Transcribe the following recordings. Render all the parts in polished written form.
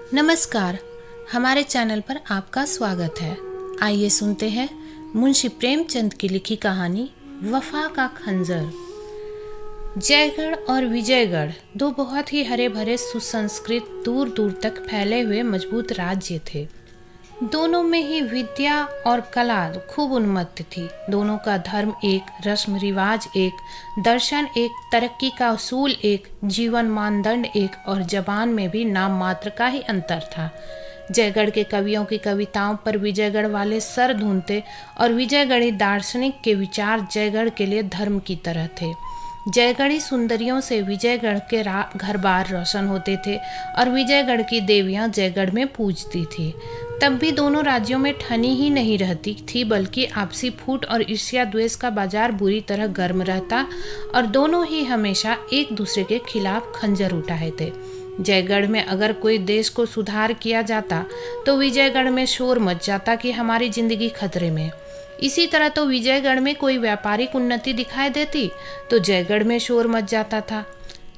नमस्कार, हमारे चैनल पर आपका स्वागत है। आइए सुनते हैं मुंशी प्रेमचंद की लिखी कहानी वफा का खंजर। जयगढ़ और विजयगढ़ दो बहुत ही हरे भरे सुसंस्कृत दूर दूर तक फैले हुए मजबूत राज्य थे। दोनों में ही विद्या और कला खूब उन्मत्त थी। दोनों का धर्म एक, रस्म रिवाज एक, दर्शन एक, तरक्की का उसूल एक, जीवन मानदंड एक और जबान में भी नाम मात्र का ही अंतर था। जयगढ़ के कवियों की कविताओं पर विजयगढ़ वाले सर धूनते और विजयगढ़ी दार्शनिक के विचार जयगढ़ के लिए धर्म की तरह थे। जयगढ़ी सुंदरियों से विजयगढ़ के घर बार रोशन होते थे और विजयगढ़ की देवियां जयगढ़ में पूजती थी। तब भी दोनों राज्यों में ठनी ही नहीं रहती थी, बल्कि आपसी फूट और ईर्ष्या द्वेष का बाजार बुरी तरह गर्म रहता और दोनों ही हमेशा एक दूसरे के खिलाफ खंजर उठाए थे। जयगढ़ में अगर कोई देश को सुधार किया जाता तो विजयगढ़ में शोर मच जाता कि हमारी जिंदगी खतरे में। इसी तरह तो विजयगढ़ में कोई व्यापारिक उन्नति दिखाई देती तो जयगढ़ में शोर मच जाता था।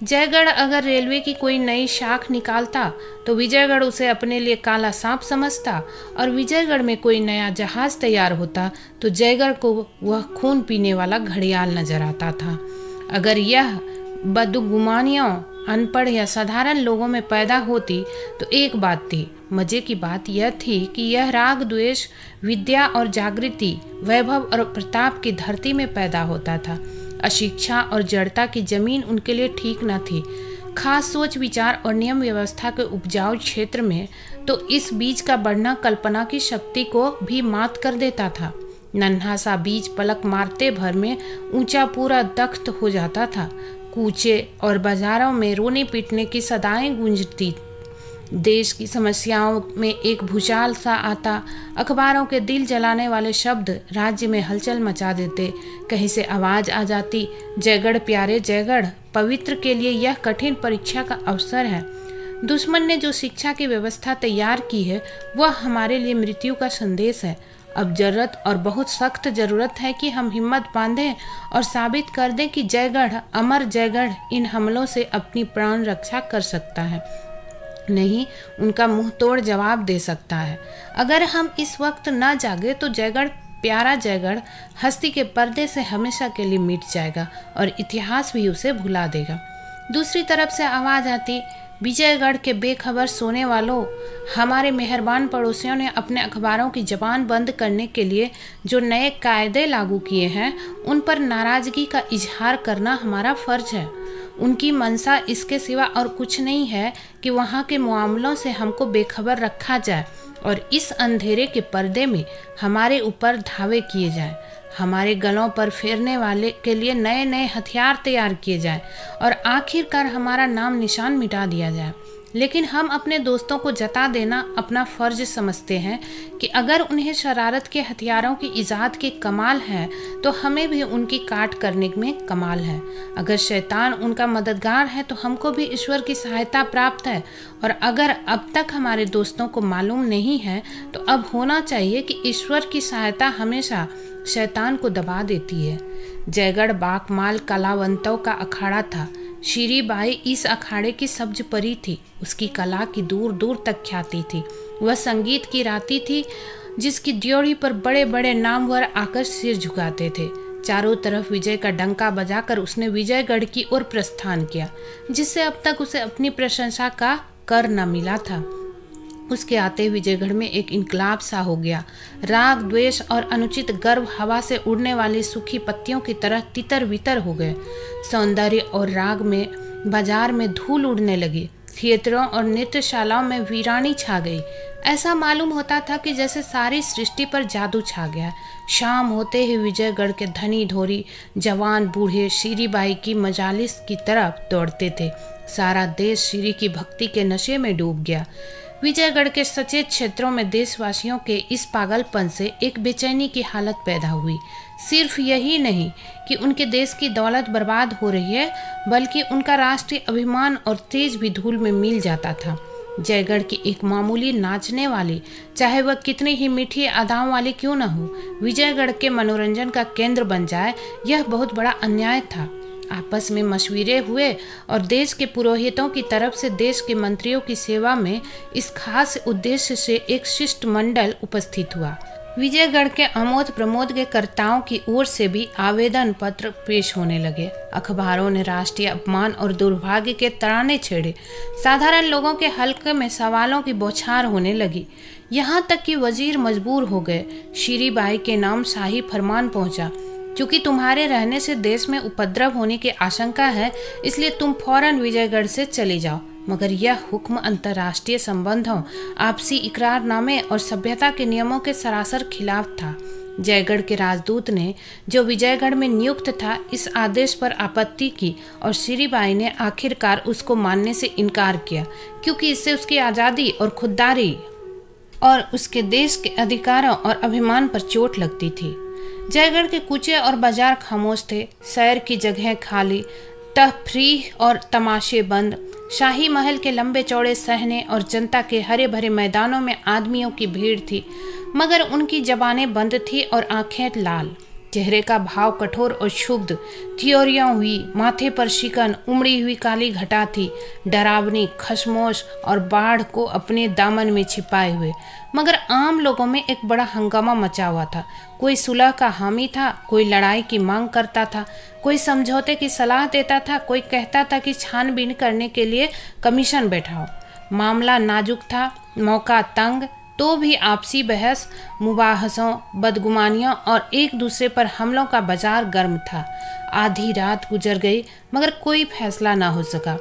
जयगढ़ अगर रेलवे की कोई नई शाख निकालता तो विजयगढ़ उसे अपने लिए काला सांप समझता और विजयगढ़ में कोई नया जहाज तैयार होता तो जयगढ़ को वह खून पीने वाला घड़ियाल नजर आता था। अगर यह बदगुमानियों अनपढ़ या साधारण लोगों में पैदा होती तो एक बात थी। मजे की बात यह थी कि यह राग द्वेष विद्या और जागृति, वैभव और प्रताप की धरती में पैदा होता था। अशिक्षा और जड़ता की जमीन उनके लिए ठीक न थी। खास सोच विचार और नियम व्यवस्था के उपजाऊ क्षेत्र में तो इस बीज का बढ़ना कल्पना की शक्ति को भी मात कर देता था। नन्हा सा बीज पलक मारते भर में ऊंचा पूरा दख्त हो जाता था। कूचे और बाजारों में रोने पीटने की सदाएं गूंजती। देश की समस्याओं में एक भूचाल सा आता। अखबारों के दिल जलाने वाले शब्द राज्य में हलचल मचा देते। कहीं से आवाज आ जाती, जयगढ़ प्यारे जयगढ़, पवित्र के लिए यह कठिन परीक्षा का अवसर है। दुश्मन ने जो शिक्षा की व्यवस्था तैयार की है वह हमारे लिए मृत्यु का संदेश है। अब जरूरत और बहुत सख्त जरूरत है कि हम हिम्मत बांधें और साबित कर दें कि जयगढ़, अमर जयगढ़ इन हमलों से अपनी प्राण रक्षा कर सकता है, नहीं उनका मुंह तोड़ जवाब दे सकता है। अगर हम इस वक्त न जागे तो जयगढ़ प्यारा जयगढ़ हस्ती के पर्दे से हमेशा के लिए मिट जाएगा और इतिहास भी उसे भुला देगा। दूसरी तरफ से आवाज आती, विजयगढ़ के बेखबर सोने वालों, हमारे मेहरबान पड़ोसियों ने अपने अखबारों की जबान बंद करने के लिए जो नए कायदे लागू किए हैं उन पर नाराजगी का इजहार करना हमारा फर्ज है। उनकी मंशा इसके सिवा और कुछ नहीं है कि वहाँ के मामलों से हमको बेखबर रखा जाए और इस अंधेरे के पर्दे में हमारे ऊपर धावे किए जाएं। हमारे गलों पर फेरने वाले के लिए नए नए हथियार तैयार किए जाएं और आखिरकार हमारा नाम निशान मिटा दिया जाए। लेकिन हम अपने दोस्तों को जता देना अपना फर्ज समझते हैं कि अगर उन्हें शरारत के हथियारों की इजाद के कमाल है तो हमें भी उनकी काट करने में कमाल है। अगर शैतान उनका मददगार है तो हमको भी ईश्वर की सहायता प्राप्त है। और अगर अब तक हमारे दोस्तों को मालूम नहीं है तो अब होना चाहिए कि ईश्वर की सहायता हमेशा शैतान को दबा देती है। जयगढ़ बाकमाल कलावंतों का अखाड़ा था। शीरी बाई इस अखाड़े की सब्ज परी थी। उसकी कला की दूर दूर तक ख्याति थी। वह संगीत की राती थी जिसकी ड्योढ़ी पर बड़े बड़े नामवर आकर सिर झुकाते थे। चारों तरफ विजय का डंका बजाकर उसने विजयगढ़ की ओर प्रस्थान किया, जिससे अब तक उसे अपनी प्रशंसा का कर न मिला था। उसके आते विजयगढ़ में एक इनकलाब सा हो गया। राग द्वेष और अनुचित गर्व हवा से उड़ने वाली सूखी पत्तियों की तरह तितर बितर हो गए। सौंदर्य और राग में बाजार में धूल उड़ने लगी। थिएटरों और नृत्यशालाओं में वीरानी छा गई। ऐसा मालूम होता था कि जैसे सारी सृष्टि पर जादू छा गया। शाम होते ही विजयगढ़ के धनी धोरी, जवान बूढ़े शीरीबाई की मजालिस की तरफ दौड़ते थे। सारा देश शीरी की भक्ति के नशे में डूब गया। विजयगढ़ के सचेत क्षेत्रों में देशवासियों के इस पागलपन से एक बेचैनी की हालत पैदा हुई। सिर्फ यही नहीं कि उनके देश की दौलत बर्बाद हो रही है, बल्कि उनका राष्ट्रीय अभिमान और तेज भी धूल में मिल जाता था। जयगढ़ की एक मामूली नाचने वाली, चाहे वह कितनी ही मीठी अदाओं वाली क्यों न हो, विजयगढ़ के मनोरंजन का केंद्र बन जाए, यह बहुत बड़ा अन्याय था। आपस में मशवरे हुए और देश के पुरोहितों की तरफ से देश के मंत्रियों की सेवा में इस खास उद्देश्य से एक शिष्टमंडल उपस्थित हुआ। विजयगढ़ के आमोद प्रमोद के कर्ताओं की ओर से भी आवेदन पत्र पेश होने लगे। अखबारों ने राष्ट्रीय अपमान और दुर्भाग्य के तराने छेड़े। साधारण लोगों के हल्के में सवालों की बौछार होने लगी। यहाँ तक कि वजीर मजबूर हो गए। शीरीबाई के नाम शाही फरमान पहुंचा, क्योंकि तुम्हारे रहने से देश में उपद्रव होने की आशंका है, इसलिए तुम फौरन विजयगढ़ से चले जाओ। मगर यह हुक्म अंतर्राष्ट्रीय संबंधों, आपसी इकरारनामे और सभ्यता के नियमों के सरासर खिलाफ था। जयगढ़ के राजदूत ने, जो विजयगढ़ में नियुक्त था, इस आदेश पर आपत्ति की और शीरीबाई ने आखिरकार उसको मानने से इनकार किया, क्योंकि इससे उसकी आज़ादी और खुददारी और उसके देश के अधिकारों और अभिमान पर चोट लगती थी। जयगढ़ के कूचे और बाजार खामोश थे। सैर की जगह खाली, तफरीह और तमाशे बंद। शाही महल के लंबे चौड़े सहने और जनता के हरे भरे मैदानों में आदमियों की भीड़ थी, मगर उनकी जबानें बंद थी और आंखें लाल। चेहरे का भाव कठोर और क्षुब्ध। त्योरियां हुई, माथे पर शिकन, उमड़ी हुई काली घटा थी, डरावनी, खसमोश और बाढ़ को अपने दामन में छिपाए हुए। मगर आम लोगों में एक बड़ा हंगामा मचा हुआ था। कोई सुलह का हामी था, कोई लड़ाई की मांग करता था, कोई समझौते की सलाह देता था, कोई कहता था कि छानबीन करने के लिए कमीशन बैठाओ। मामला नाजुक था, मौका तंग, तो भी आपसी बहस, मुबाहसों, बदगुमानियों और एक दूसरे पर हमलों का बाजार गर्म था। आधी रात गुजर गई, मगर कोई फैसला ना हो सका।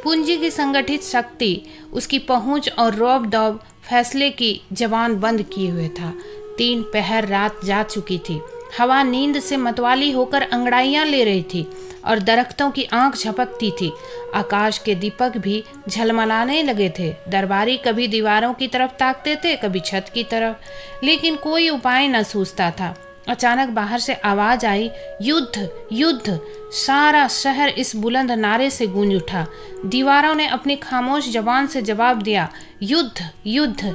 पूंजी की संगठित शक्ति, उसकी पहुंच और रौब दौब फैसले की जबान बंद किए हुए था। 3 पहर रात जा चुकी थी। हवा नींद से मतवाली होकर अंगड़ाइयां ले रही थी और दरख्तों की आंख झपकती थी। आकाश के दीपक भी झलमलाने लगे थे। दरबारी कभी दीवारों की तरफ ताकते थे, कभी छत की तरफ, लेकिन कोई उपाय न सूझता था। अचानक बाहर से आवाज आई, युद्ध युद्ध। सारा शहर इस बुलंद नारे से गूंज उठा। दीवारों ने अपनी खामोश जबान से जवाब दिया, युद्ध युद्ध।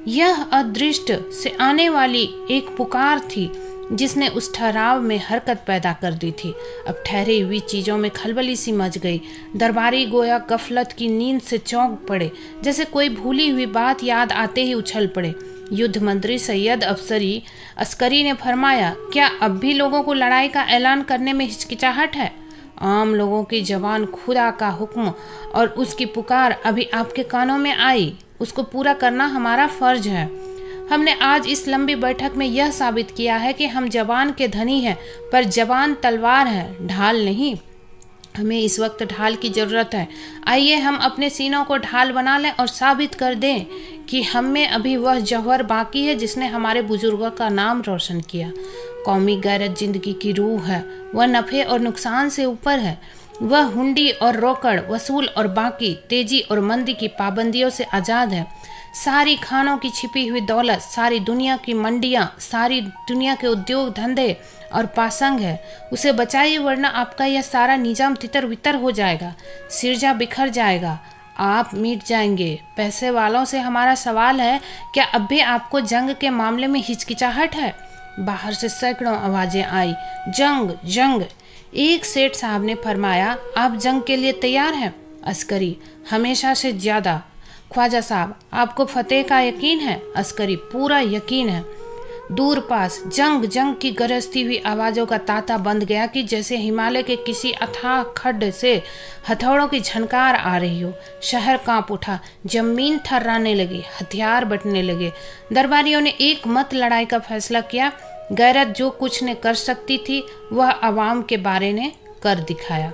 यह अदृष्ट से आने वाली एक पुकार थी जिसने उस ठहराव में हरकत पैदा कर दी थी। अब ठहरी हुई चीज़ों में खलबली सी मच गई। दरबारी गोया गफलत की नींद से चौंक पड़े, जैसे कोई भूली हुई बात याद आते ही उछल पड़े। युद्ध मंत्री सैयद अस्करी ने फरमाया, क्या अब भी लोगों को लड़ाई का ऐलान करने में हिचकिचाहट है? आम लोगों की जबान खुदा का हुक्म और उसकी पुकार अभी आपके कानों में आई, उसको पूरा करना हमारा फर्ज है। हमने आज इस लंबी बैठक में यह साबित किया है कि हम जबान के धनी हैं, पर जबान तलवार है, ढाल नहीं। हमें इस वक्त ढाल की ज़रूरत है। आइए हम अपने सीनों को ढाल बना लें और साबित कर दें कि हम में अभी वह जौहर बाकी है जिसने हमारे बुजुर्गों का नाम रोशन किया। कौमी गैरत जिंदगी की रूह है। वह नफ़े और नुकसान से ऊपर है। वह हुंडी और रोकड़, वसूल और बाकी, तेजी और मंदी की पाबंदियों से आज़ाद है। सारी खानों की छिपी हुई दौलत, सारी दुनिया की मंडियाँ, सारी दुनिया के उद्योग धंधे और पासंग है। उसे बचाइए, वरना आपका यह सारा निजाम तितर बितर हो जाएगा, सिरजा बिखर जाएगा, आप मिट जाएंगे। पैसे वालों से हमारा सवाल है, क्या अब भी आपको जंग के मामले में हिचकिचाहट है? बाहर से सैकड़ों आवाज़ें आई, जंग जंग। एक सेठ साहब ने फरमाया, आप जंग के लिए तैयार हैं? अस्करी, हमेशा से ज़्यादा। ख्वाजा साहब, आपको फतेह का यकीन है? अस्करी, पूरा यकीन है। दूर पास जंग जंग की गरजती हुई आवाज़ों का तांता बंध गया कि जैसे हिमालय के किसी अथाह खड्ड से हथौड़ों की झनकार आ रही हो। शहर कांप उठा, जमीन थर्राने लगी, हथियार बटने लगे। दरबारियों ने एक मत लड़ाई का फैसला किया। गैरत जो कुछ ने कर सकती थी, वह अवाम के बारे ने कर दिखाया।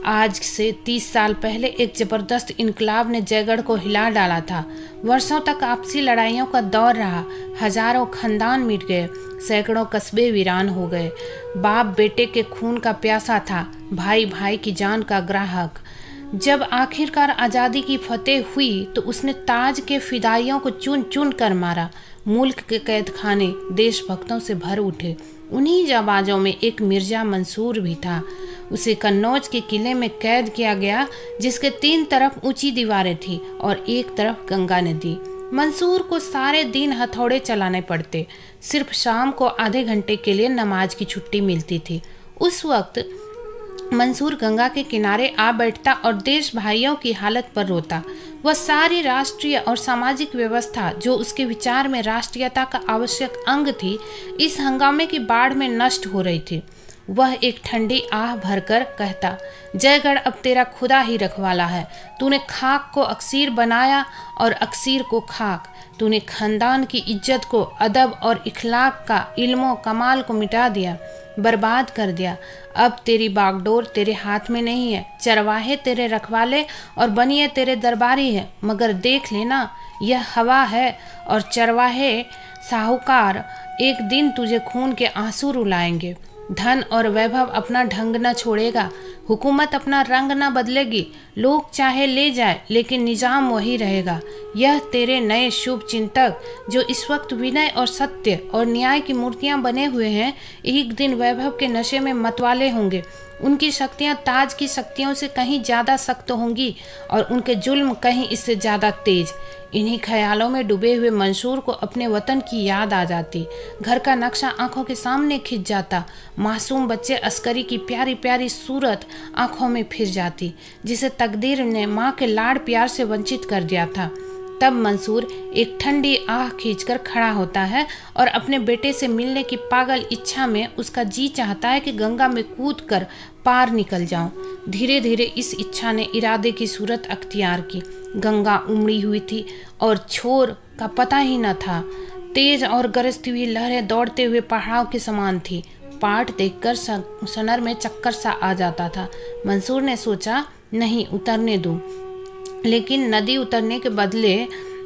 आज से 30 साल पहले एक ज़बरदस्त इनकलाब ने जयगढ़ को हिला डाला था। वर्षों तक आपसी लड़ाइयों का दौर रहा। हजारों खानदान मिट गए, सैकड़ों कस्बे वीरान हो गए। बाप बेटे के खून का प्यासा था, भाई भाई की जान का ग्राहक। जब आखिरकार आज़ादी की फतेह हुई तो उसने ताज के फिदाइयों को चुन चुन कर मारा। मुल्क के कैद खाने देशभक्तों से भर उठे। उन्हीं जाबाजों में एक मिर्जा मंसूर भी था। उसे कन्नौज के किले में कैद किया गया, जिसके 3 तरफ ऊंची दीवारें थी और एक तरफ गंगा नदी। मंसूर को सारे दिन हथौड़े चलाने पड़ते। सिर्फ शाम को आधे घंटे के लिए नमाज की छुट्टी मिलती थी। उस वक्त मंसूर गंगा के किनारे आ बैठता और देश भाइयों की हालत पर रोता। वह सारी राष्ट्रीय और सामाजिक व्यवस्था जो उसके विचार में राष्ट्रीयता का आवश्यक अंग थी, इस हंगामे की बाढ़ में नष्ट हो रही थी। वह एक ठंडी आह भरकर कहता, जयगढ़ अब तेरा खुदा ही रखवाला है। तूने खाक को अक्सीर बनाया और अक्सीर को खाक। तूने खानदान की इज्जत को, अदब और इखलाक का, इल्मो कमाल को मिटा दिया, बर्बाद कर दिया। अब तेरी बागडोर तेरे हाथ में नहीं है। चरवाहे तेरे रखवाले और बनिए तेरे दरबारी है, मगर देख लेना यह हवा है और चरवाहे साहूकार एक दिन तुझे खून के आंसू रुलाएंगे। धन और वैभव अपना ढंग न छोड़ेगा, हुकूमत अपना रंग न बदलेगी। लोग चाहे ले जाए लेकिन निजाम वही रहेगा। यह तेरे नए शुभ चिंतक जो इस वक्त विनय और सत्य और न्याय की मूर्तियां बने हुए हैं, एक दिन वैभव के नशे में मतवाले होंगे। उनकी शक्तियां ताज की शक्तियों से कहीं ज़्यादा सख्त होंगी और उनके जुल्म कहीं इससे ज़्यादा तेज। इन्हीं ख्यालों में डूबे हुए मंसूर को अपने वतन की याद आ जाती। घर का नक्शा आंखों के सामने खिंच जाता। मासूम बच्चे अस्करी की प्यारी प्यारी सूरत आंखों में फिर जाती, जिसे तकदीर ने माँ के लाड़ प्यार से वंचित कर दिया था। तब मंसूर एक ठंडी आह खींचकर खड़ा होता है और अपने बेटे से मिलने की पागल इच्छा में उसका जी चाहता है कि गंगा में कूदकर पार निकल जाऊं। धीरे धीरे इस इच्छा ने इरादे की सूरत अख्तियार की। गंगा उमड़ी हुई थी और छोर का पता ही न था। तेज और गरजती हुई लहरें दौड़ते हुए पहाड़ों के समान थी। पाट देखकर सनर में चक्कर सा आ जाता था। मंसूर ने सोचा, नहीं उतरने दूं, लेकिन नदी उतरने के बदले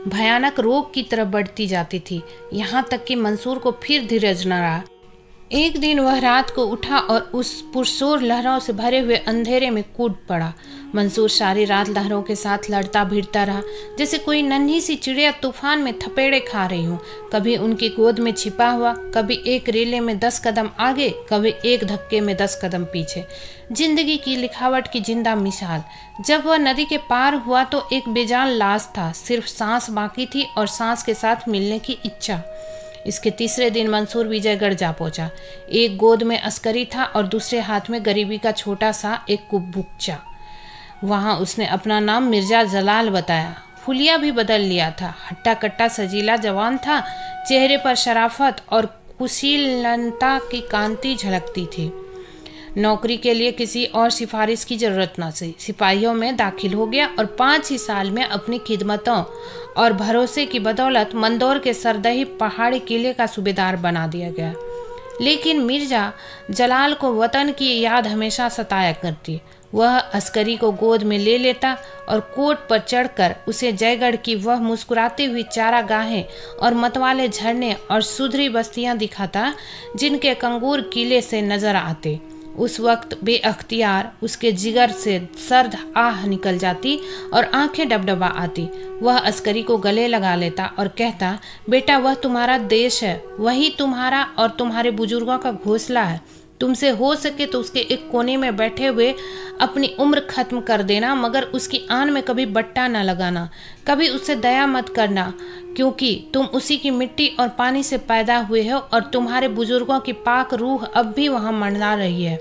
भयानक रोग की तरफ बढ़ती जाती थी। यहाँ तक कि मंसूर को फिर धीरज न रहा। एक दिन वह रात को उठा और उस पुरसोर लहरों से भरे हुए अंधेरे में कूद पड़ा। मंसूर सारी रात लहरों के साथ लड़ता भिड़ता रहा, जैसे कोई नन्ही सी चिड़िया तूफान में थपेड़े खा रही हो। कभी उनकी गोद में छिपा हुआ, कभी एक रेले में 10 कदम आगे, कभी एक धक्के में 10 कदम पीछे। जिंदगी की लिखावट की जिंदा मिसाल। जब वह नदी के पार हुआ तो एक बेजान लाश था, सिर्फ सांस बाकी थी और सांस के साथ मिलने की इच्छा। इसके तीसरे दिन मंसूर विजयगढ़ जा पहुंचा। एक गोद में अस्करी था और दूसरे हाथ में गरीबी का छोटा सा एक कुब्बुच्चा। वहां उसने अपना नाम मिर्जा जलाल बताया। हुलिया भी बदल लिया था। हट्टा कट्टा सजीला जवान था। चेहरे पर शराफत और कुशीलता की कांति झलकती थी। नौकरी के लिए किसी और सिफारिश की जरूरत न थी। सिपाहियों में दाखिल हो गया और 5 ही साल में अपनी खिदमतों और भरोसे की बदौलत मंदौर के सरदही पहाड़ी किले का सूबेदार बना दिया गया। लेकिन मिर्जा जलाल को वतन की याद हमेशा सताया करती। वह अस्करी को गोद में ले लेता और कोट पर चढ़कर उसे जयगढ़ की वह मुस्कुराती हुई चारागाहें और मतवाले झरने और सुधरी बस्तियां दिखाता, जिनके कंगूर किले से नजर आते। उस वक्त बेअख्तियार उसके जिगर से सर्द आह निकल जाती और आंखें डबडबा आती। वह अस्करी को गले लगा लेता और कहता, बेटा वह तुम्हारा देश है, वही तुम्हारा और तुम्हारे बुजुर्गों का घोंसला है। तुमसे हो सके तो उसके एक कोने में बैठे हुए अपनी उम्र खत्म कर देना, मगर उसकी आन में कभी बट्टा न लगाना, कभी उससे दया मत करना, क्योंकि तुम उसी की मिट्टी और पानी से पैदा हुए हो और तुम्हारे बुजुर्गों की पाक रूह अब भी वहाँ मंडरा रही है।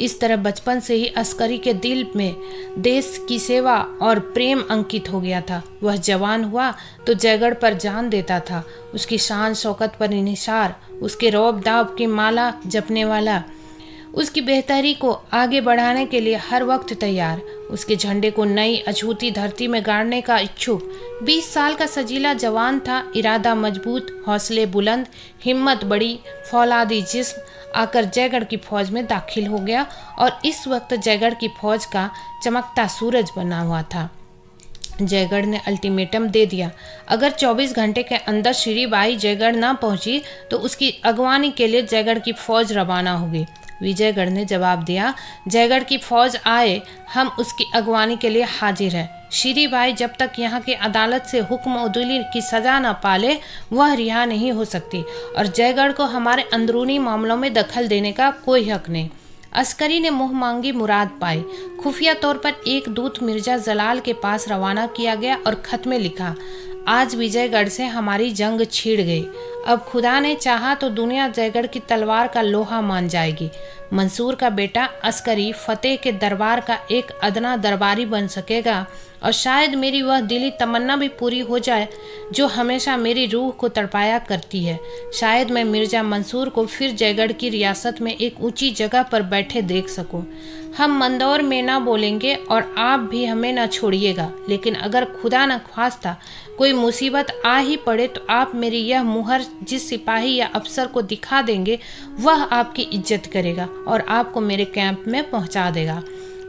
इस तरह बचपन से ही अस्करी के दिल में देश की सेवा और प्रेम अंकित हो गया था। वह जवान हुआ तो जयगढ़ पर जान देता था। उसकी शान शौकत पर निसार, उसके रौब दाब की माला जपने वाला, उसकी बेहतरी को आगे बढ़ाने के लिए हर वक्त तैयार, उसके झंडे को नई अछूती धरती में गाड़ने का इच्छुक। 20 साल का सजीला जवान था, इरादा मजबूत, हौसले बुलंद, हिम्मत बड़ी, फौलादी जिस्म। आकर जयगढ़ की फौज में दाखिल हो गया और इस वक्त जयगढ़ की फौज का चमकता सूरज बना हुआ था। जयगढ़ ने अल्टीमेटम दे दिया, अगर 24 घंटे के अंदर श्री बाई जयगढ़ न पहुंची तो उसकी अगवानी के लिए जयगढ़ की फौज रवाना होगी। विजयगढ़ ने जवाब दिया, जयगढ़ की फौज आए, हम उसकी अगवानी के लिए हाजिर हैं। श्री बाई जब तक यहाँ की अदालत से हुक्म उदुली की सजा न पाले, वह रिहा नहीं हो सकती और जयगढ़ को हमारे अंदरूनी मामलों में दखल देने का कोई हक नहीं। अस्करी ने मुंह मांगी मुराद पाई। खुफिया तौर पर एक दूत मिर्जा जलाल के पास रवाना किया गया और खत में लिखा, आज विजयगढ़ से हमारी जंग छिड़ गई। अब खुदा ने चाहा तो दुनिया जयगढ़ की तलवार का लोहा मान जाएगी। मंसूर का बेटा अस्करी फतेह के दरबार का एक अदना दरबारी बन सकेगा और शायद मेरी वह दिली तमन्ना भी पूरी हो जाए जो हमेशा मेरी रूह को तड़पाया करती है। शायद मैं मिर्जा मंसूर को फिर जयगढ़ की रियासत में एक ऊंची जगह पर बैठे देख सकूं। हम मंदौर में ना बोलेंगे और आप भी हमें ना छोड़िएगा, लेकिन अगर खुदा न ख्वास्ता कोई मुसीबत आ ही पड़े तो आप मेरी यह मुहर जिस सिपाही या अफसर को दिखा देंगे वह आपकी इज्जत करेगा और आपको मेरे कैंप में पहुंचा देगा।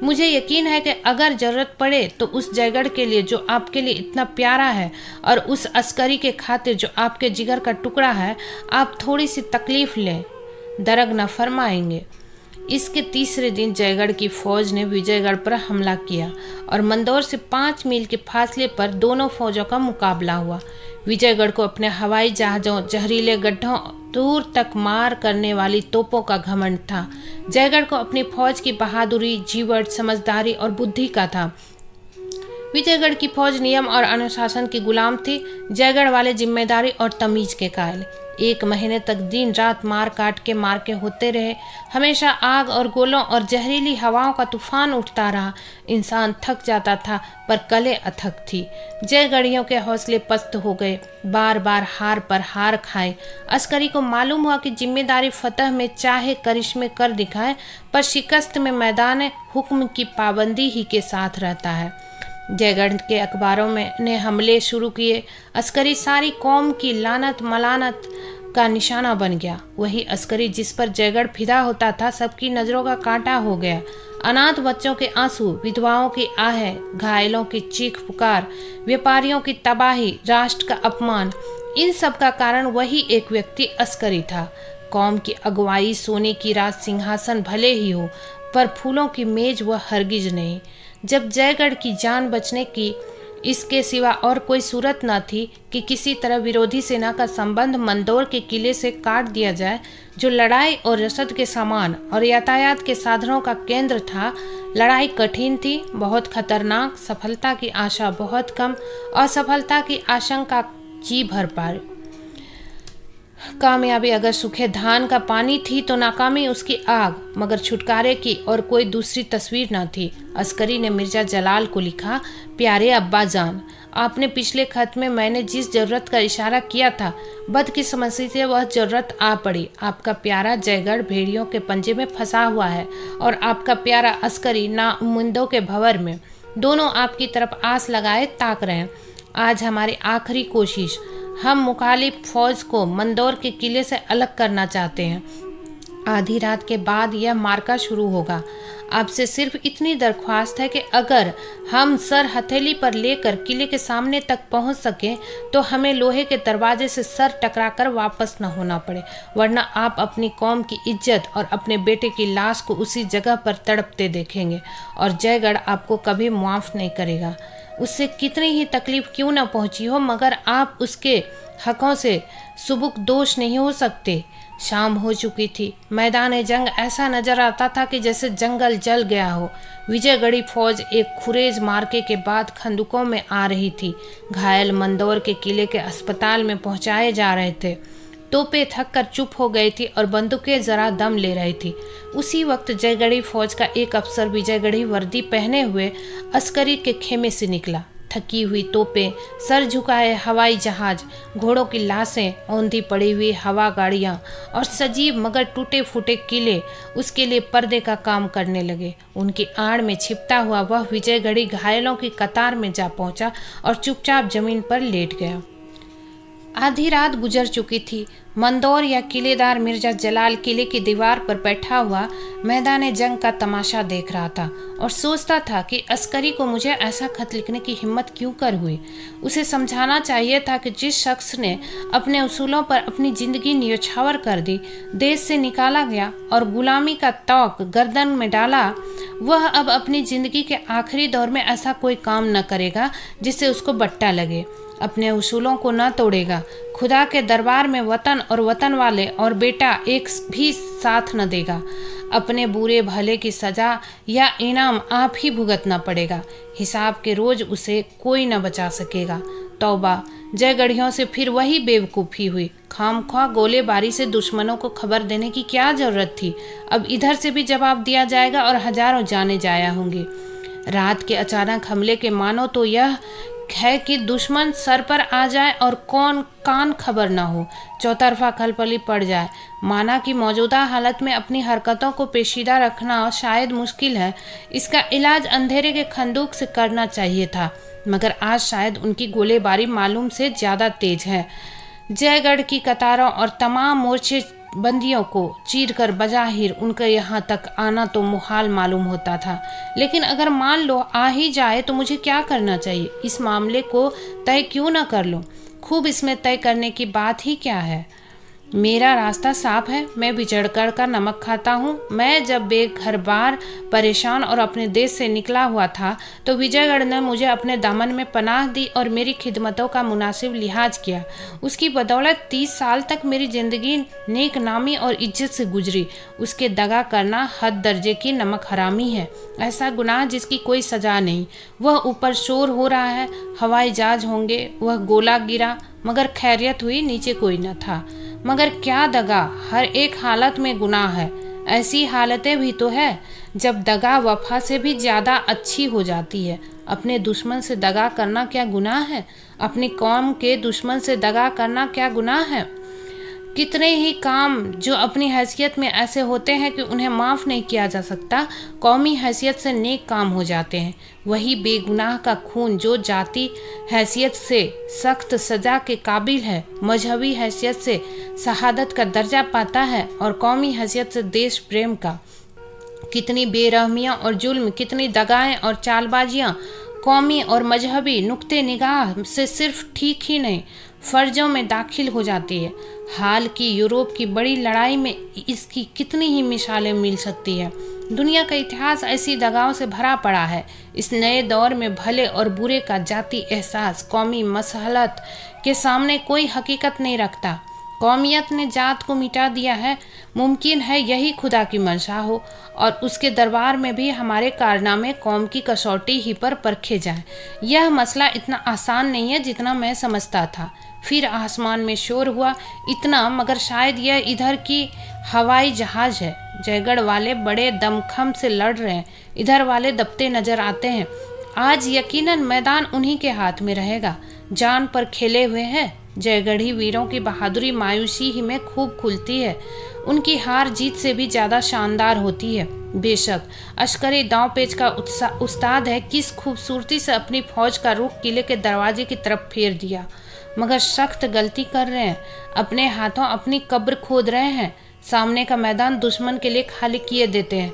मुझे यकीन है कि अगर जरूरत पड़े तो उस जयगढ़ के लिए जो आपके लिए इतना प्यारा है और उस अस्करी के खातिर जो आपके जिगर का टुकड़ा है, आप थोड़ी सी तकलीफ लें, दरग न फरमाएंगे। इसके तीसरे दिन जयगढ़ की फौज ने विजयगढ़ पर हमला किया और मंदौर से 5 मील के फासले पर दोनों फौजों का मुकाबला हुआ। विजयगढ़ को अपने हवाई जहाज़ों, जहरीले गड्ढों, दूर तक मार करने वाली तोपों का घमंड था। जयगढ़ को अपनी फौज की बहादुरी, जीवट, समझदारी और बुद्धि का था। विजयगढ़ की फौज नियम और अनुशासन की गुलाम थी, जयगढ़ वाले जिम्मेदारी और तमीज के कायल। 1 महीने तक दिन रात मार काट के मार्के होते रहे। हमेशा आग और गोलों और जहरीली हवाओं का तूफान उठता रहा। इंसान थक जाता था पर कलें अथक थी। जयगढ़ियों के हौसले पस्त हो गए, बार बार हार पर हार खाए। अस्करी को मालूम हुआ कि जिम्मेदारी फतह में चाहे करिश्मे कर दिखाए पर शिकस्त में मैदान हुक्म की पाबंदी ही के साथ रहता है। जयगढ़ के अखबारों में ने हमले शुरू किए। अस्करी सारी कौम की लानत मलानत का निशाना बन गया। वही अस्करी जिस पर जयगढ़ फिदा होता था सबकी नज़रों का कांटा हो गया। अनाथ बच्चों के आंसू, विधवाओं की आहें, घायलों की चीख पुकार, व्यापारियों की तबाही, राष्ट्र का अपमान, इन सब का कारण वही एक व्यक्ति अस्करी था। कौम की अगुवाई, सोने की राज सिंहासन भले ही हो पर फूलों की मेज वह हरगिज नहीं। जब जयगढ़ की जान बचने की इसके सिवा और कोई सूरत न थी कि किसी तरह विरोधी सेना का संबंध मंदौर के किले से काट दिया जाए, जो लड़ाई और रसद के सामान और यातायात के साधनों का केंद्र था। लड़ाई कठिन थी, बहुत खतरनाक, सफलता की आशा बहुत कम, असफलता की आशंका जी भर पाए। कामयाबी अगर सूखे धान का पानी थी तो नाकामी उसकी आग, मगर छुटकारे की और कोई दूसरी तस्वीर न थी। अस्करी ने मिर्जा जलाल को लिखा, प्यारे अब्बा जान, आपने पिछले खत में मैंने जिस जरूरत का इशारा किया था, बदकिस्मती से वह जरूरत आ पड़ी। आपका प्यारा जयगढ़ भेड़ियों के पंजे में फंसा हुआ है और आपका प्यारा अस्करी नाउम्मीदों के भंवर में। दोनों आपकी तरफ आस लगाए ताक रहे हैं। आज हमारी आखिरी कोशिश, हम मुखालिफ फौज को मंदौर के किले से अलग करना चाहते हैं। आधी रात के बाद यह मार्का शुरू होगा। आपसे सिर्फ इतनी दरख्वास्त है कि अगर हम सर हथेली पर लेकर किले के सामने तक पहुंच सकें तो हमें लोहे के दरवाजे से सर टकराकर वापस न होना पड़े, वरना आप अपनी कौम की इज्जत और अपने बेटे की लाश को उसी जगह पर तड़पते देखेंगे और जयगढ़ आपको कभी माफ़ नहीं करेगा। उससे कितनी ही तकलीफ क्यों न पहुंची हो, मगर आप उसके हकों से सुबुक दोष नहीं हो सकते। शाम हो चुकी थी। मैदान जंग ऐसा नजर आता था कि जैसे जंगल जल गया हो। विजयगढ़ी फौज एक खुरेज मार्के के बाद खंदकों में आ रही थी। घायल मंदौर के किले के अस्पताल में पहुंचाए जा रहे थे। तोपें थक कर चुप हो गई थी और बंदूकें जरा दम ले रही थी। उसी वक्त जयगढ़ी फौज का एक अफसर विजयगढ़ी वर्दी पहने हुए अस्करी के खेमे से निकला। थकी हुई तोपें, सर झुकाए हवाई जहाज, घोड़ों की लाशें, औंधी पड़ी हुई हवा गाड़ियाँ और सजीव मगर टूटे फूटे किले उसके लिए पर्दे का काम करने लगे। उनकी आड़ में छिपता हुआ वह विजयगढ़ी घायलों की कतार में जा पहुंचा और चुपचाप जमीन पर लेट गया। आधी रात गुजर चुकी थी। मंदौर या किलेदार मिर्जा जलाल किले की दीवार पर बैठा हुआ मैदान जंग का तमाशा देख रहा था और सोचता था कि अस्करी को मुझे ऐसा खत लिखने की हिम्मत क्यों कर हुई। उसे समझाना चाहिए था कि जिस शख्स ने अपने उसूलों पर अपनी जिंदगी न्योछावर कर दी, देश से निकाला गया और गुलामी का तौक गर्दन में डाला, वह अब अपनी जिंदगी के आखिरी दौर में ऐसा कोई काम न करेगा जिससे उसको बट्टा लगे। अपने उसूलों को न तोड़ेगा। खुदा के दरबार में वतन और वतन वाले और बेटा एक भी साथ न देगा। अपने बुरे भले की सजा या इनाम आप ही भुगतना पड़ेगा। हिसाब के रोज उसे कोई न बचा सकेगा। तौबा, जयगढ़ियों से फिर वही बेवकूफ़ी हुई। खामख्वाह गोलेबारी से दुश्मनों को खबर देने की क्या जरूरत थी। अब इधर से भी जवाब दिया जाएगा और हजारों जाने जाया होंगे। रात के अचानक हमले के मानो तो यह है कि दुश्मन सर पर आ जाए और कौन कान खबर ना हो, चौतरफा खलबली पड़ जाए। माना कि मौजूदा हालत में अपनी हरकतों को पेचीदा रखना शायद मुश्किल है। इसका इलाज अंधेरे के खंदूक से करना चाहिए था, मगर आज शायद उनकी गोलेबारी मालूम से ज़्यादा तेज है। जयगढ़ की कतारों और तमाम मोर्चे बंदियों को चीरकर बजाहिर उनके यहाँ तक आना तो मुहाल मालूम होता था। लेकिन अगर मान लो आ ही जाए तो मुझे क्या करना चाहिए? इस मामले को तय क्यों ना कर लो? खूब इसमें तय करने की बात ही क्या है? मेरा रास्ता साफ है। मैं बिछड़कर का नमक खाता हूँ। मैं जब बेघर बार परेशान और अपने देश से निकला हुआ था तो विजयगढ़ ने मुझे अपने दामन में पनाह दी और मेरी खिदमतों का मुनासिब लिहाज किया। उसकी बदौलत 30 साल तक मेरी ज़िंदगी नेक नामी और इज्जत से गुजरी। उसके दगा करना हद दर्जे की नमक हरामी है, ऐसा गुनाह जिसकी कोई सजा नहीं। वह ऊपर शोर हो रहा है, हवाई जहाज होंगे, वह गोला गिरा मगर खैरियत हुई, नीचे कोई न था। मगर क्या दगा, हर एक हालत में गुनाह है। ऐसी हालतें भी तो है जब दगा वफा से भी ज़्यादा अच्छी हो जाती है। अपने दुश्मन से दगा करना क्या गुनाह है? अपनी कौम के दुश्मन से दगा करना क्या गुनाह है? कितने ही काम जो अपनी हैसियत में ऐसे होते हैं कि उन्हें माफ़ नहीं किया जा सकता, कौमी हैसियत से नेक काम हो जाते हैं। वही बेगुनाह का खून जो जाति हैसियत से सख्त सज़ा के काबिल है, मजहबी हैसियत से शहादत का दर्जा पाता है और कौमी हैसियत से देश प्रेम का। कितनी बेरहमियाँ और जुल्म, कितनी दगाएं और चालबाजियाँ कौमी और मजहबी नुक्ते निगाह से सिर्फ ठीक ही नहीं फ़र्जों में दाखिल हो जाती है। हाल की यूरोप की बड़ी लड़ाई में इसकी कितनी ही मिसालें मिल सकती है। दुनिया का इतिहास ऐसी दगाओं से भरा पड़ा है। इस नए दौर में भले और बुरे का जाति एहसास, कौमी मसलहत के सामने कोई हकीकत नहीं रखता। कौमियत ने जात को मिटा दिया है। मुमकिन है यही खुदा की मंशा हो और उसके दरबार में भी हमारे कारनामे कौम की कसौटी ही पर परखे जाएं। यह मसला इतना आसान नहीं है जितना मैं समझता था। फिर आसमान में शोर हुआ, इतना मगर शायद यह इधर की हवाई जहाज है। जयगढ़ वाले बड़े दमखम से लड़ रहे हैं, इधर वाले दबते नजर आते हैं। आज यकीनन मैदान उन्हीं के हाथ में रहेगा। जान पर खेले हुए हैं। जयगढ़ी वीरों की बहादुरी मायूसी ही में खूब खुलती है। उनकी हार जीत से भी ज़्यादा शानदार होती है। बेशक अश्करे दांव पेच का उस्ताद है, किस खूबसूरती से अपनी फौज का रुख किले के दरवाजे की तरफ फेर दिया, मगर सख्त गलती कर रहे हैं। अपने हाथों अपनी कब्र खोद रहे हैं। सामने का मैदान दुश्मन के लिए खाली किए देते हैं।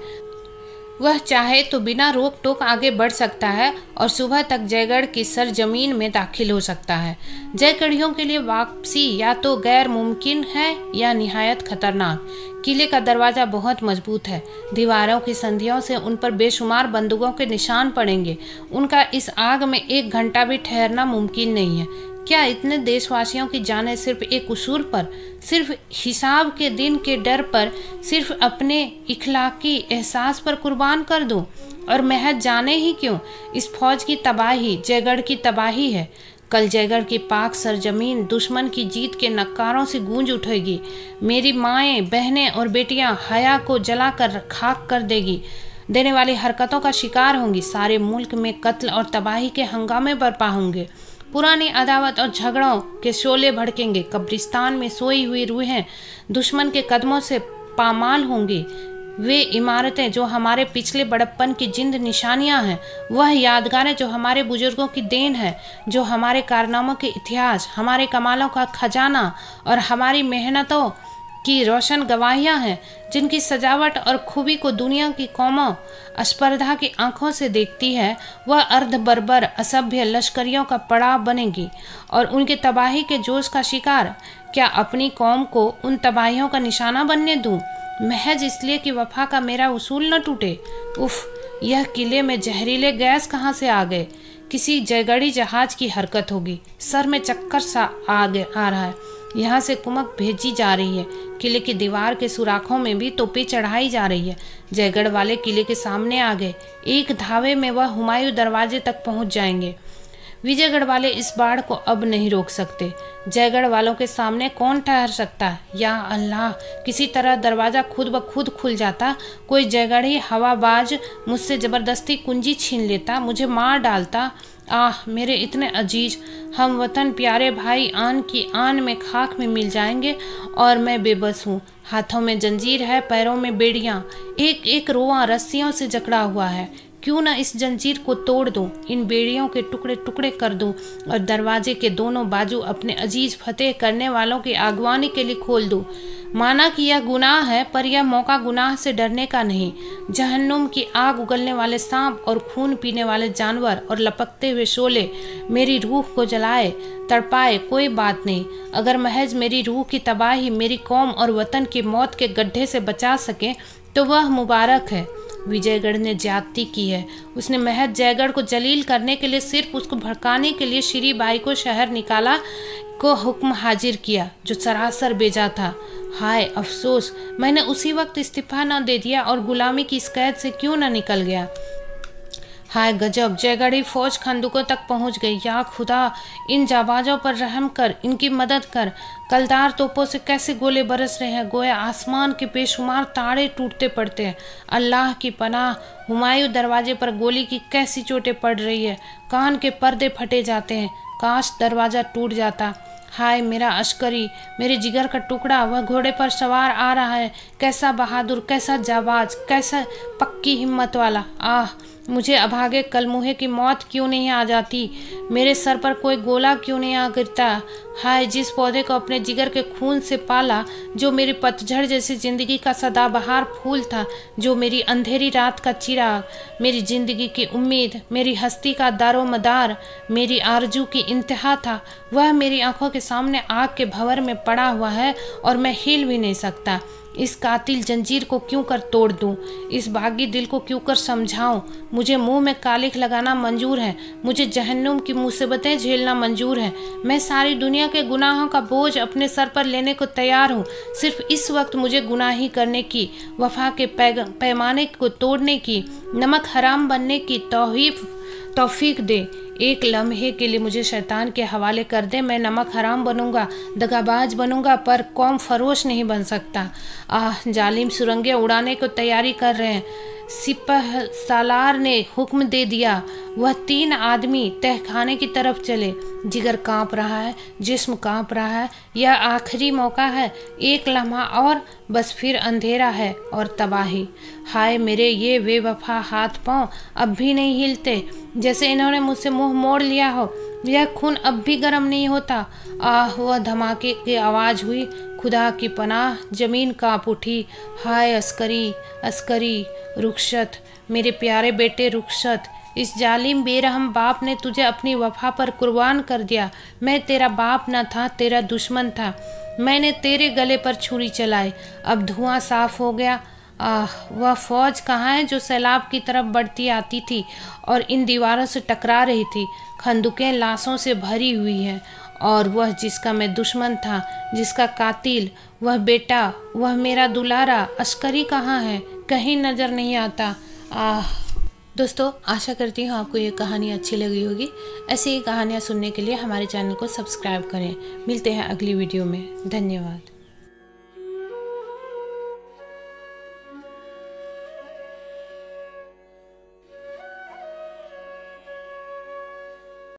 वह चाहे तो बिना रोक टोक आगे बढ़ सकता है और सुबह तक जयगढ़ की सरजमीन में दाखिल हो सकता है। जयगढ़ियों के लिए वापसी या तो गैर मुमकिन है या निहायत खतरनाक। किले का दरवाज़ा बहुत मजबूत है। दीवारों की संधियों से उन पर बेशुमार बंदूकों के निशान पड़ेंगे। उनका इस आग में 1 घंटा भी ठहरना मुमकिन नहीं है। क्या इतने देशवासियों की जानें सिर्फ एक उसूल पर, सिर्फ हिसाब के दिन के डर पर, सिर्फ अपने इखलाकी एहसास पर कुर्बान कर दूं? और महज जाने ही क्यों, इस फौज की तबाही जयगढ़ की तबाही है। कल जयगढ़ की पाक सरजमीन दुश्मन की जीत के नक्कारों से गूंज उठेगी। मेरी माएँ, बहनें और बेटियां हया को जलाकर खाक कर देने वाली हरकतों का शिकार होंगी। सारे मुल्क में कत्ल और तबाही के हंगामे बरपा होंगे। पुरानी अदावत और झगड़ों के शोले भड़केंगे। कब्रिस्तान में सोई हुई रूहें दुश्मन के कदमों से पामाल होंगी। वे इमारतें जो हमारे पिछले बड़प्पन की जिंद निशानियां हैं, वह यादगारें जो हमारे बुजुर्गों की देन है, जो हमारे कारनामों के इतिहास, हमारे कमालों का खजाना और हमारी मेहनतों की रोशन गवाहियाँ हैं, जिनकी सजावट और खूबी को दुनिया की कौमों स्पर्धा की आंखों से देखती है, वह अर्ध बर्बर असभ्य लश्करियों का पड़ाव बनेगी और उनके तबाही के जोश का शिकार। क्या अपनी कौम को उन तबाहियों का निशाना बनने दूं, महज इसलिए कि वफा का मेरा उसूल न टूटे? उफ, यह किले में जहरीले गैस कहाँ से आ गए? किसी जयगढ़ी जहाज की हरकत होगी। सर में चक्कर सा आ रहा है। यहाँ से कुमक भेजी जा रही है। किले की दीवार के सुराखों में भी तोपें चढ़ाई जा रही है। जयगढ़ वाले किले के सामने आ गए। एक धावे में वह हुमायूं दरवाजे तक पहुंच जाएंगे। विजयगढ़ वाले इस बाढ़ को अब नहीं रोक सकते। जयगढ़ वालों के सामने कौन ठहर सकता है? या अल्लाह, किसी तरह दरवाज़ा खुद ब खुद खुल जाता। कोई जयगढ़ी हवाबाज मुझसे ज़बरदस्ती कुंजी छीन लेता, मुझे मार डालता। आह, मेरे इतने अजीज हम वतन प्यारे भाई आन की आन में खाक में मिल जाएंगे और मैं बेबस हूँ। हाथों में जंजीर है, पैरों में बेड़ियाँ, एक एक रोआ रस्सियों से जकड़ा हुआ है। क्यों न इस जंजीर को तोड़ दूं, इन बेड़ियों के टुकड़े टुकड़े कर दूं और दरवाजे के दोनों बाजू अपने अजीज फतेह करने वालों की आगवानी के लिए खोल दूं। माना कि यह गुनाह है, पर यह मौका गुनाह से डरने का नहीं। जहन्नुम की आग उगलने वाले सांप और खून पीने वाले जानवर और लपकते हुए शोले मेरी रूह को जलाए तड़पाए, कोई बात नहीं। अगर महज मेरी रूह की तबाही मेरी कौम और वतन की मौत के गड्ढे से बचा सके तो वह मुबारक है। विजयगढ़ ने ज्यादती की है। उसने महज जयगढ़ को जलील करने के लिए, सिर्फ उसको भड़काने के लिए श्री बाई को शहर निकाला को हुक्म हाजिर किया, जो सरासर बेजा था। हाय अफसोस, मैंने उसी वक्त इस्तीफा न दे दिया और गुलामी की इस कैद से क्यों न निकल गया। हाय गजब, जयगढ़ी फौज खंदकों तक पहुंच गई। या खुदा, इन जाबाजों पर रहम कर, इनकी मदद कर। कलदार तोपों से कैसे गोले बरस रहे हैं, गोया आसमान के बेशुमार तारे टूटते पड़ते हैं। अल्लाह की पनाह, हुमायूं दरवाजे पर गोली की कैसी चोटें पड़ रही है। कान के पर्दे फटे जाते हैं। काश दरवाज़ा टूट जाता। हाय मेरा अश्करी, मेरे जिगर का टुकड़ा, वह घोड़े पर सवार आ रहा है। कैसा बहादुर, कैसा जाबाज, कैसा पक्की हिम्मत वाला। आह, मुझे अभागे कलमुहे की मौत क्यों नहीं आ जाती। मेरे सर पर कोई गोला क्यों नहीं आ गिरता। हाय, जिस पौधे को अपने जिगर के खून से पाला, जो मेरी पतझड़ जैसी जिंदगी का सदाबहार फूल था, जो मेरी अंधेरी रात का चिराग, मेरी जिंदगी की उम्मीद, मेरी हस्ती का दारो मदार, मेरी आरजू की इंतहा था, वह मेरी आंखों के सामने आग के भंवर में पड़ा हुआ है और मैं हिल भी नहीं सकता। इस कातिल जंजीर को क्यों कर तोड़ दूं, इस बागी दिल को क्यों कर समझाऊं। मुझे मुंह में कालिख लगाना मंजूर है, मुझे जहन्नुम की मुसीबतें झेलना मंजूर है। मैं सारी दुनिया के गुनाहों का बोझ अपने सर पर लेने को तैयार हूँ। सिर्फ इस वक्त मुझे गुनाही करने की, वफा के पैमाने को तोड़ने की, नमक हराम बनने की तौफीक दे। एक लम्हे के लिए मुझे शैतान के हवाले कर दे। मैं नमक हराम बनूंगा, दगाबाज बनूंगा, पर कौम फरोश नहीं बन सकता। आह, जालिम सुरंगें उड़ाने को तैयारी कर रहे हैं। सिपह सालार ने हुक्म दे दिया। वह 3 आदमी तहखाने की तरफ चले। जिगर कांप रहा है, जिस्म कांप रहा है। यह आखिरी मौका है, एक लम्हा और, बस फिर अंधेरा है और तबाही। हाय मेरे ये बेवफा हाथ पांव अब भी नहीं हिलते, जैसे इन्होंने मुझसे मुंह मोड़ लिया हो। यह खून अब भी गर्म नहीं होता। आह, वह धमाके की आवाज़ हुई। खुदा की पनाह, जमीन कांप उठी। हाय अस्करी, अस्करी, रुखसत, मेरे प्यारे बेटे रुखसत। इस जालिम बेरहम बाप ने तुझे अपनी वफा पर कुर्बान कर दिया। मैं तेरा बाप न था, तेरा दुश्मन था। मैंने तेरे गले पर छुरी चलाई। अब धुआं साफ हो गया। आह, वह फौज कहाँ है जो सैलाब की तरफ बढ़ती आती थी और इन दीवारों से टकरा रही थी। खंदुकें लाशों से भरी हुई हैं और वह जिसका मैं दुश्मन था, जिसका कातिल, वह बेटा, वह मेरा दुलारा अस्करी कहाँ है? कहीं नज़र नहीं आता। आह। दोस्तों, आशा करती हूँ आपको ये कहानी अच्छी लगी होगी। ऐसी ही कहानियाँ सुनने के लिए हमारे चैनल को सब्सक्राइब करें। मिलते हैं अगली वीडियो में। धन्यवाद।